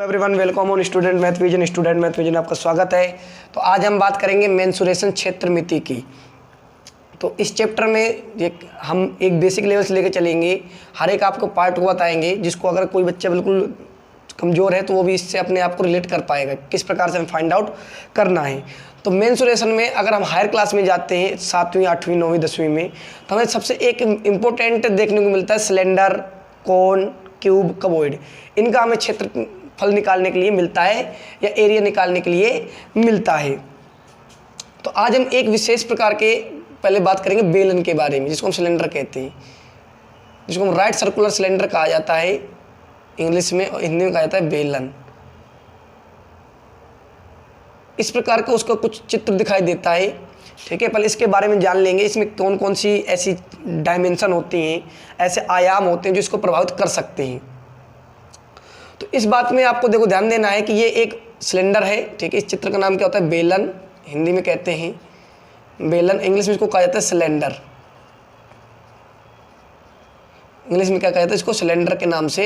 Everyone, welcome on student math vision आपका स्वागत है। तो आज हम बात करेंगे मेंसुरेशन क्षेत्रमिति की। तो इस चैप्टर में हम एक बेसिक लेवल से लेकर चलेंगे, हर एक आपको पार्ट को बताएंगे, जिसको अगर कोई बच्चा बिल्कुल कमज़ोर है तो वो भी इससे अपने आप को रिलेट कर पाएगा, किस प्रकार से हम फाइंड आउट करना है। तो मेंसुरेशन में अगर हम हायर क्लास में जाते हैं 7वीं 8वीं 9वीं 10वीं में, तो हमें सबसे एक इम्पोर्टेंट देखने को मिलता है सिलेंडर, कोन, क्यूब, कबोइड। इनका हमें क्षेत्रफल निकालने के लिए मिलता है या एरिया निकालने के लिए मिलता है। तो आज हम एक विशेष प्रकार के पहले बात करेंगे बेलन के बारे में, जिसको हम सिलेंडर कहते हैं, जिसको हम राइट सर्कुलर सिलेंडर कहा जाता है इंग्लिश में, और हिंदी में कहा जाता है बेलन। इस प्रकार का उसका कुछ चित्र दिखाई देता है, ठीक है। पहले इसके बारे में जान लेंगे, इसमें कौन कौन सी ऐसी डायमेंशन होती हैं, ऐसे आयाम होते हैं जो इसको प्रभावित कर सकते हैं। तो इस बात में आपको देखो ध्यान देना है कि ये एक सिलेंडर है, ठीक है। इस चित्र का नाम क्या होता है? बेलन, हिंदी में कहते हैं बेलन, इंग्लिश में इसको कहा जाता है सिलेंडर। इंग्लिश में क्या कहा जाता है? इसको सिलेंडर के नाम से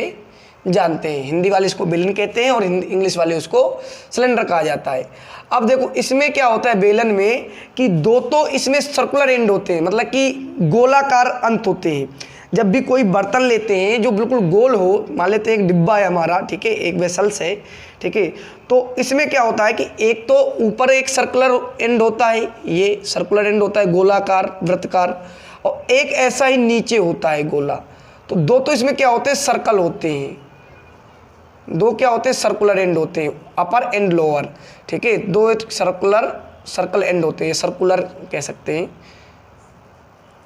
जानते हैं। हिंदी वाले इसको बेलन कहते हैं और इंग्लिश वाले उसको सिलेंडर कहा जाता है। अब देखो इसमें क्या होता है बेलन में कि दो तो इसमें सर्कुलर एंड होते हैं, मतलब कि गोलाकार अंत होते हैं। जब भी कोई बर्तन लेते हैं जो बिल्कुल गोल हो, मान लेते हैं एक डिब्बा है हमारा, ठीक है, एक वेसल्स है, ठीक है। तो इसमें क्या होता है कि एक तो ऊपर एक सर्कुलर एंड होता है, ये सर्कुलर एंड होता है गोलाकार वृत्तकार, और एक ऐसा ही नीचे होता है गोला। तो दो तो इसमें क्या होते हैं? सर्कल होते हैं। दो क्या होते हैं? सर्कुलर एंड होते हैं, अपर एंड लोअर, ठीक है। दो सर्कल एंड होते हैं, सर्कुलर कह सकते हैं,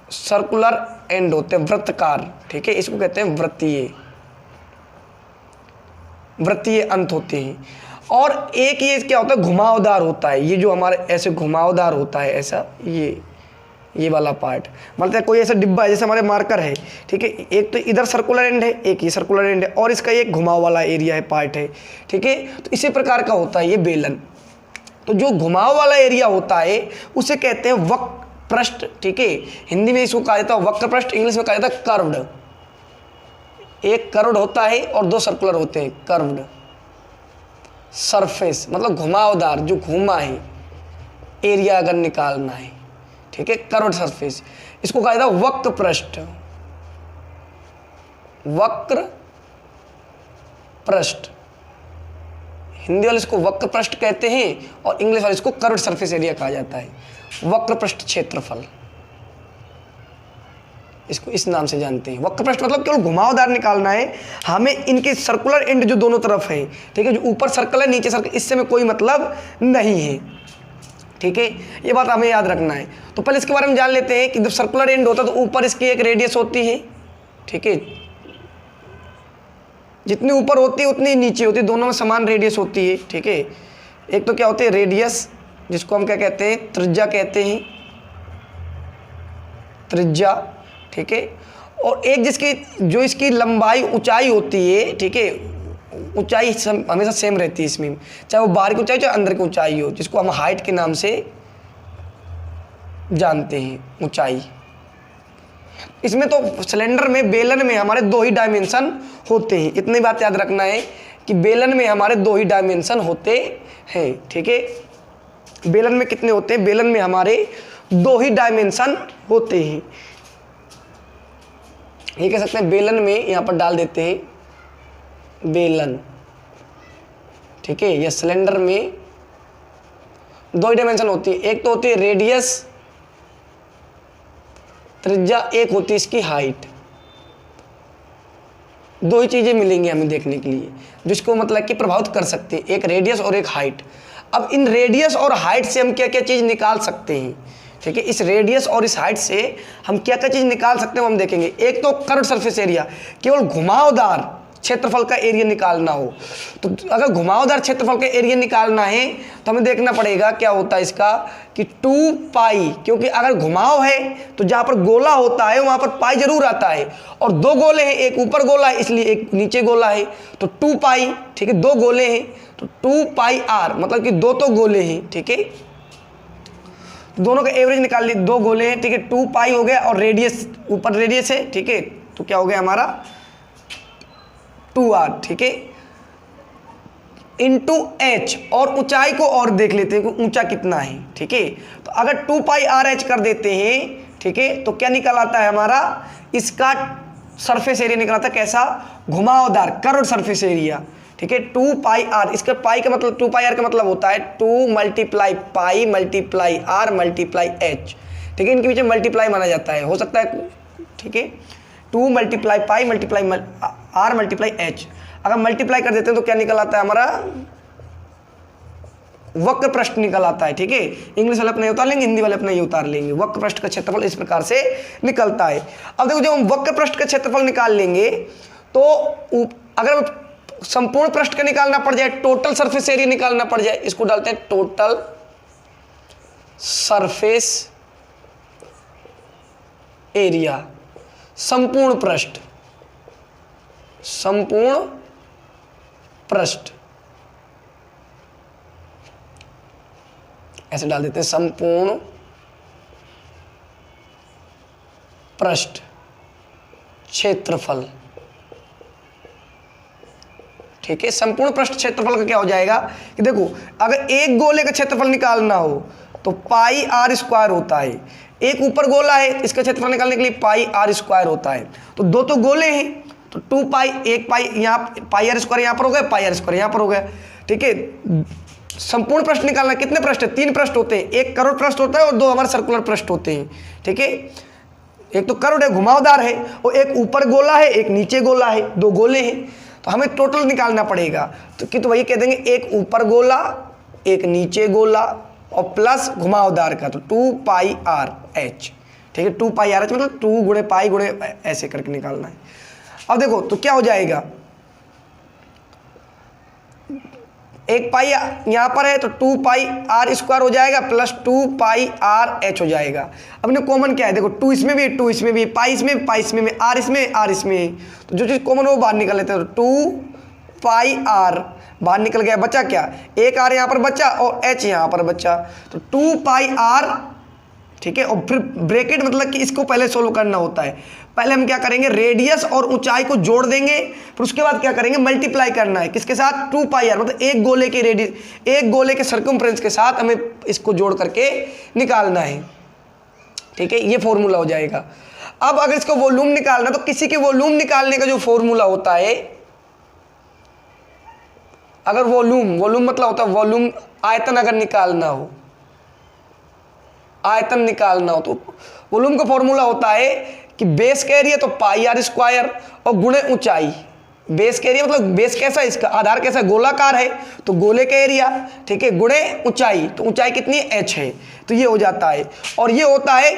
सर्कुलर एंड होते हैं, वृत्तकार, ठीक है। इसको कहते हैं वृत्तीय अंत होते हैं। और एक ये क्या होता है? घुमावदार होता है। ये जो हमारे ऐसे घुमावदार होता है, ऐसा ये वाला पार्ट, मतलब कोई ऐसा डिब्बा है जैसे हमारे मार्कर है, ठीक है। एक तो इधर सर्कुलर एंड है, एक ये सर्कुलर एंड है, और इसका एक घुमाव वाला एरिया है, पार्ट है, ठीक है। तो इसी प्रकार का होता है ये बेलन। तो जो घुमाव वाला एरिया होता है उसे कहते हैं वक्र पृष्ठ, ठीक है। हिंदी में इसको कहा जाता है वक्र पृष्ठ, इंग्लिश में कहा जाता है कर्व्ड। एक कर्व्ड होता है और दो सर्कुलर होते हैं, कर्व्ड सरफेस, मतलब घुमावदार, जो घूमा है एरिया अगर निकालना है, ठीक है, कर्व्ड सरफेस, इसको कहा जाता है वक्र पृष्ठ। वक्र पृष्ठ, हिंदी वाले इसको वक्र पृष्ठ कहते हैं और इंग्लिश वाले इसको कर्व्ड सरफेस एरिया कहा जाता है। वक्र पृष्ठ क्षेत्रफल, इसको इस नाम से जानते हैं। वक्र पृष्ठ मतलब केवल घुमावदार निकालना है हमें, इनके सर्कुलर एंड जो दोनों तरफ है, ठीक है, जो ऊपर सर्कल है नीचे सर्कल, इससे में कोई मतलब नहीं है, ठीक है। ये बात हमें याद रखना है। तो पहले इसके बारे में जान लेते हैं कि जब सर्कुलर एंड होता है तो ऊपर इसकी एक रेडियस होती है, ठीक है। जितनी ऊपर होती है उतनी नीचे होती है, दोनों में समान रेडियस होती है, ठीक है। एक तो क्या होती है? रेडियस, जिसको हम क्या कहते हैं? त्रिज्या कहते हैं, त्रिज्या, ठीक है। और एक जो इसकी लंबाई ऊंचाई होती है, ठीक है, ऊंचाई हमेशा सेम रहती है इसमें, चाहे वो बाहर की ऊंचाई चाहे अंदर की ऊंचाई हो, जिसको हम हाइट के नाम से जानते हैं, ऊंचाई। इसमें तो सिलेंडर में, बेलन में हमारे दो ही डायमेंशन होते हैं। इतनी बात याद रखना है कि बेलन में हमारे दो ही डायमेंशन होते हैं, ठीक है। बेलन में कितने होते हैं? बेलन में हमारे दो ही डायमेंशन होते हैं। ये कह सकते हैं बेलन में, यहाँ पर डाल देते हैं बेलन, ठीक है। या सिलेंडर में दो ही डायमेंशन होती है, एक तो होती है रेडियस त्रिज्या, एक होती है इसकी हाइट। दो ही चीजें मिलेंगी हमें देखने के लिए जिसको मतलब कि प्रभावित कर सकते हैं, एक रेडियस और एक हाइट। अब इन रेडियस और हाइट से हम क्या क्या चीज निकाल सकते हैं, ठीक है। इस रेडियस और इस हाइट से हम क्या क्या चीज निकाल सकते हैं वो हम देखेंगे। एक तो कर्व्ड सरफेस एरिया, केवल घुमावदार क्षेत्रफल का एरिया निकालना हो, तो अगर घुमावदार क्षेत्रफल का एरिया निकालना है तो हमें देखना पड़ेगा क्या होता है इसका कि 2 पाई, क्योंकि अगर घुमाव है तो जहाँ पर गोला होता है वहाँ पर पाई जरूर आता है, और दो गोले हैं, एक ऊपर गोला है इसलिए एक नीचे गोला है, तो 2 पाई, ठीक है। दो गोले हैं तो 2 पाई आर, मतलब कि दो तो गोले हैं, ठीक है। दोनों का एवरेज निकाल लिए, दो गोले हैं, ठीक है। 2 पाई हो गया और रेडियस, ऊपर रेडियस है, ठीक है, तो क्या हो गया हमारा 2r, ठीक है। इंटू एच, और ऊंचाई को और देख लेते हैं कि ऊंचा कितना है। ठीक है, तो अगर 2 पाई आर एच कर देते हैं, ठीक है, तो क्या निकल आता है हमारा, इसका सरफेस एरिया निकल आता है कैसा, घुमावदार, कर्व सरफेस एरिया। ठीक है, 2 पाई आर, इसका पाई का मतलब 2 पाई आर का मतलब होता है 2 multiply pi multiply r multiply h. ठीक है, इनके बीच में मल्टीप्लाई माना जाता है, हो सकता है। ठीक है, 2 multiply pi multiply r multiply h, अगर मल्टीप्लाई कर देते हैं तो क्या निकल आता है हमारा, वक्र पृष्ठ निकल आता है। ठीक है, इंग्लिश वाले अपने उतार लेंगे, हिंदी वाले अपने ये उतार लेंगे। वक्र पृष्ठ का क्षेत्रफल इस प्रकार से निकलता है। अब देखो, जब हम वक्र पृष्ठ का क्षेत्रफल निकाल लेंगे तो अगर संपूर्ण पृष्ठ का निकालना पड़ जाए, टोटल सरफेस एरिया निकालना पड़ जाए, इसको डालते हैं टोटल सरफेस एरिया, संपूर्ण पृष्ठ, संपूर्ण पृष्ठ, ऐसे डाल देते हैं संपूर्ण पृष्ठ क्षेत्रफल। ठीक है, संपूर्ण पृष्ठ क्षेत्रफल का क्या हो जाएगा कि देखो, अगर एक गोले का क्षेत्रफल निकालना हो तो पाई आर स्क्वायर होता है। एक ऊपर गोला है, इसका क्षेत्रफल निकालने के लिए पाई आर स्क्वायर होता है। तो दो तो गोले हैं, तो 2 पाई, एक पाई यहाँ, पाई आर स्क्वायर यहाँ पर हो गया, पाई आर स्क्वायर यहाँ पर हो गया। ठीक है, संपूर्ण पृष्ठ निकालना, कितने पृष्ठ है, 3 पृष्ठ होते हैं, एक कर्व पृष्ठ होता है और 2 हमारे सर्कुलर पृष्ठ होते हैं। ठीक है, एक तो कर्व है, घुमावदार है, और एक ऊपर गोला है, एक नीचे गोला है, 2 गोले हैं, तो हमें टोटल निकालना पड़ेगा। तो वही कह देंगे, एक ऊपर गोला, एक नीचे गोला, और प्लस घुमावदार का, तो 2 पाई आर एच। ठीक है, 2 पाई आर एच मतलब 2 गुणे पाई गुणे ऐसे करके निकालना है। अब देखो तो क्या हो जाएगा, एक पाई यहाँ पर है तो 2 पाई आर स्क्वायर हो जाएगा प्लस 2 पाई आर एच हो जाएगा। अब इन्हें कॉमन क्या है, देखो 2 इसमें भी, 2 इसमें भी, पाई इसमें, पाई इसमें भी, आर इसमें, आर इसमें, तो जो चीज़ कॉमन हो वो बाहर निकल लेते हैं। तो 2 पाई आर बाहर निकल गया, बचा क्या, एक आर यहाँ पर बचा और एच यहाँ पर बचा, तो 2 पाई आर। ठीक है, और फिर ब्रैकेट मतलब कि इसको पहले सोल्व करना होता है। पहले हम क्या करेंगे, रेडियस और ऊंचाई को जोड़ देंगे, फिर उसके बाद क्या करेंगे, मल्टीप्लाई करना है किसके साथ, 2 पाई आर, मतलब एक गोले के रेडियस, एक गोले के सर्कमफ्रेंस के साथ हमें इसको जोड़ करके निकालना है। ठीक है, ये फॉर्मूला हो जाएगा। अब अगर इसको वॉल्यूम निकालना, तो किसी के वॉल्यूम निकालने का जो फॉर्मूला होता है, अगर वॉल्यूम मतलब होता है वॉल्यूम, आयतन अगर निकालना हो, आयतन निकालना हो, तो वॉल्यूम का फॉर्मूला होता है कि बेस का एरिया तो पाई आर स्क्वायर और गुणे ऊंचाई। बेस का एरिया मतलब बेस कैसा है, इसका आधार कैसा, गोलाकार है, तो गोले का एरिया। ठीक है, गुणे ऊंचाई, तो ऊंचाई कितनी है, एच है, तो ये हो जाता है। और ये होता है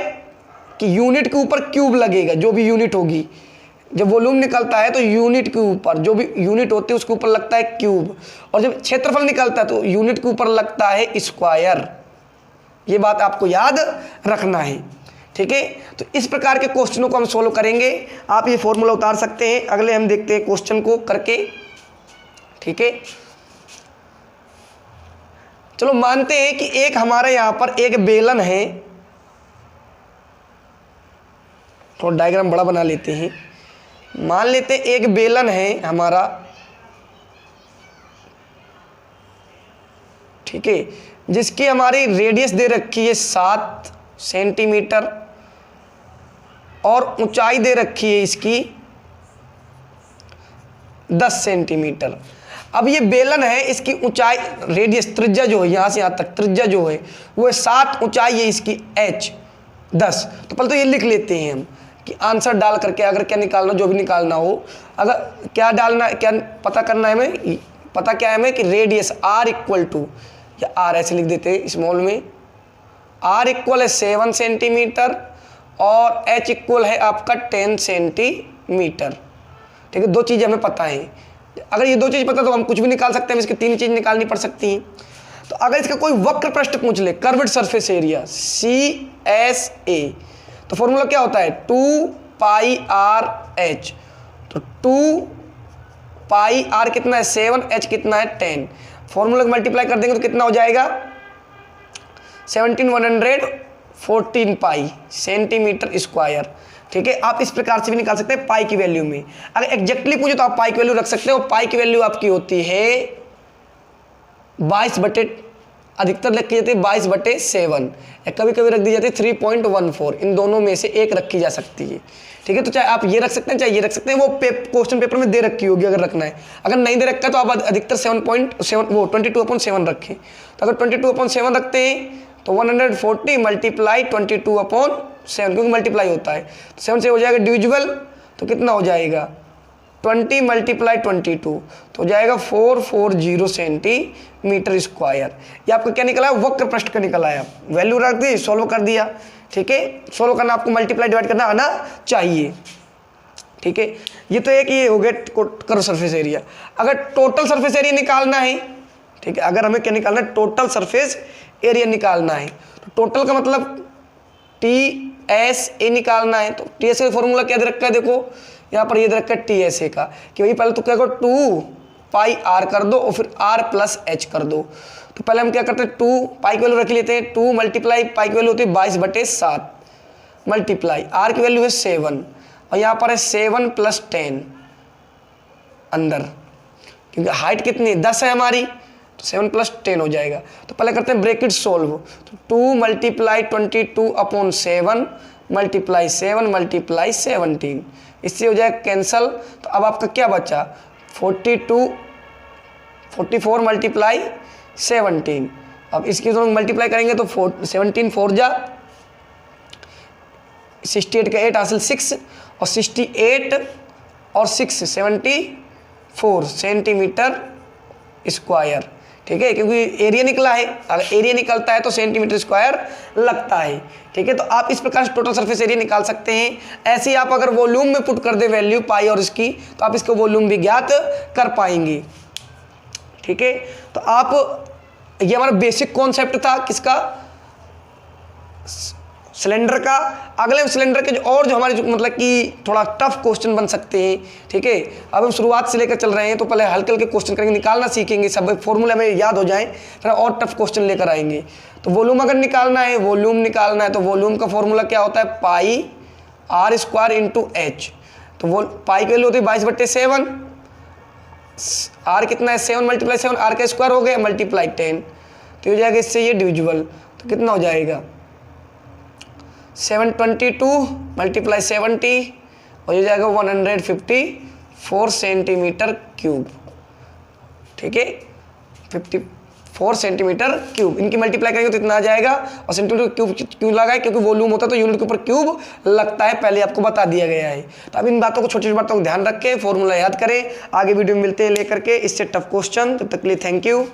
कि यूनिट के ऊपर क्यूब लगेगा, जो भी यूनिट होगी, जब वॉल्यूम निकलता है तो यूनिट के ऊपर जो भी यूनिट होती है उसके ऊपर लगता है क्यूब, और जब क्षेत्रफल निकलता है तो यूनिट के ऊपर लगता है स्क्वायर। ये बात आपको याद रखना है। ठीक है, तो इस प्रकार के क्वेश्चनों को हम सोल्व करेंगे। आप ये फॉर्मूला उतार सकते हैं। अगले हम देखते हैं क्वेश्चन को करके। ठीक है, चलो मानते हैं कि एक हमारे यहाँ पर एक बेलन है, थोड़ा डायग्राम बड़ा बना लेते हैं। मान लेते हैं एक बेलन है हमारा, ठीक है, जिसकी हमारी रेडियस दे रखी है 7 सेंटीमीटर और ऊंचाई दे रखी है इसकी 10 सेंटीमीटर। अब ये बेलन है, इसकी ऊंचाई, रेडियस, त्रिज्या जो है यहाँ से यहाँ तक, त्रिज्या जो है वो है 7, ऊंचाई है इसकी h 10। तो पहले तो ये लिख लेते हैं हम कि आंसर डाल करके, अगर क्या निकालना, जो भी निकालना हो, अगर क्या डालना, क्या पता करना है हमें, पता क्या है हमें कि रेडियस r इक्वल टू, या r ऐसे लिख देते हैं स्मॉल में, r इक्वल है 7 सेंटीमीटर और h इक्वल है आपका 10 सेंटीमीटर। ठीक है, 2 चीज़ें हमें पता है। अगर ये 2 चीज़ पता तो हम कुछ भी निकाल सकते हैं, इसकी 3 चीज़ निकालनी पड़ सकती हैं। तो अगर इसका कोई वक्र पृष्ठ पूछ ले, कर्व्ड सरफेस एरिया CSA, तो फॉर्मूला क्या होता है, 2 पाई आर एच। तो 2 पाई आर कितना है 7, h कितना है 10। फॉर्मूला को मल्टीप्लाई कर देंगे तो कितना हो जाएगा 1714 पाई सेंटीमीटर स्क्वायर। ठीक है, आप इस प्रकार से भी निकाल सकते हैं पाई की वैल्यू में। अगर एग्जैक्टली पूछे तो आप पाई की वैल्यू रख सकते हो। पाई की वैल्यू आपकी होती है 22 अधिकतर रखी जाती है 22/7 या कभी कभी रख दी जाती है 3.14। इन दोनों में से एक रखी जा सकती है। ठीक है, तो चाहे आप ये रख सकते हैं चाहे ये रख सकते हैं, वो क्वेश्चन पेपर में दे रखी होगी अगर रखना है। अगर नहीं दे रखा है तो आप अधिकतर 7.7 वो 22/7 रखें। तो अगर 22/7 रखते हैं तो 140 मल्टीप्लाई 22/7, क्योंकि मल्टीप्लाई होता है तो 7 से हो जाएगा डिविजिबल, तो कितना हो जाएगा 20 मल्टीप्लाई 22, तो हो जाएगा 440 सेंटीमीटर स्क्वायर। ये आपका क्या निकला है, वक्र पृष्ठ का निकला है। वैल्यू रख दी, सॉल्व कर दिया। ठीक है, सॉल्व करना आपको मल्टीप्लाई डिवाइड करना आना चाहिए। ठीक है, ये तो एक ये हो गया कर्व सरफेस एरिया। अगर टोटल सरफेस एरिया निकालना है, ठीक है, अगर हमें क्या निकालना है, टोटल सरफेस एरिया निकालना है, तो टोटल का मतलब TSA निकालना है। तो TSA का फॉर्मूला क्या दे रखा है, देखो यहाँ पर ये दे रखा है TSA का कि भाई पहले तो क्या करो 2πr कर दो और फिर r+h कर दो। तो पहले हम क्या करते हैं 2 पाई की वैल्यू रख लेते हैं, 2 मल्टीप्लाई पाई की वैल्यू होती है 22/7 मल्टीप्लाई r की वैल्यू है 7 और यहाँ पर है 7 + 10 अंदर, क्योंकि हाइट कितनी है 10 है हमारी, तो 7 + 10 हो जाएगा। तो पहले करते हैं ब्रैकेट सोल्व, तो 2 मल्टीप्लाई 22/7 मल्टीप्लाई 7 मल्टीप्लाई 17, इससे हो जाएगा कैंसल। तो अब आपका क्या बचा 44 मल्टीप्लाई 17। अब इसकी दोनों मल्टीप्लाई करेंगे तो 17 4 जा 68 का 8 हासिल 6 और 68 और 6 74 सेंटीमीटर स्क्वायर। ठीक है, क्योंकि एरिया निकला है, अगर एरिया निकलता है तो सेंटीमीटर स्क्वायर लगता है। ठीक है, तो आप इस प्रकार से टोटल सरफेस एरिया निकाल सकते हैं। ऐसे ही आप अगर वॉल्यूम में पुट कर दे वैल्यू पाई और इसकी, तो आप इसका वॉल्यूम भी ज्ञात कर पाएंगे। ठीक है, तो आप ये हमारा बेसिक कॉन्सेप्ट था किसका, सिलेंडर का। अगले सिलेंडर के जो हमारे मतलब कि थोड़ा टफ क्वेश्चन बन सकते हैं। ठीक है, अब हम शुरुआत से लेकर चल रहे हैं, तो पहले हल्के हल्के क्वेश्चन करेंगे, निकालना सीखेंगे, सब फॉर्मूला में याद हो जाए, फिर और टफ क्वेश्चन लेकर आएंगे। तो वॉल्यूम अगर निकालना है, तो वॉल्यूम का फॉर्मूला क्या होता है, पाई r² × h। तो वो पाई की वैल्यू होती है 22/7, r कितना है 7 मल्टीप्लाई 7, r का स्क्वायर हो गया मल्टीप्लाई 10, तो हो जाएगा इससे ये डिविजिबल, तो कितना हो जाएगा 722 मल्टीप्लाई 70 और ये जाएगा 154 सेंटीमीटर क्यूब। ठीक है, 54 सेंटीमीटर क्यूब, इनकी मल्टीप्लाई करेंगे तो इतना आ जाएगा। और सेंटीमीटर क्यूब क्यों लगा है, क्योंकि वॉल्यूम होता है तो यूनिट के ऊपर क्यूब लगता है, पहले आपको बता दिया गया है। तो अब इन बातों को, छोटी छोटी बातों को ध्यान रखें, फॉर्मूला याद करें। आगे वीडियो में मिलते हैं लेकर के इससे टफ क्वेश्चन, तब तक के लिए थैंक यू।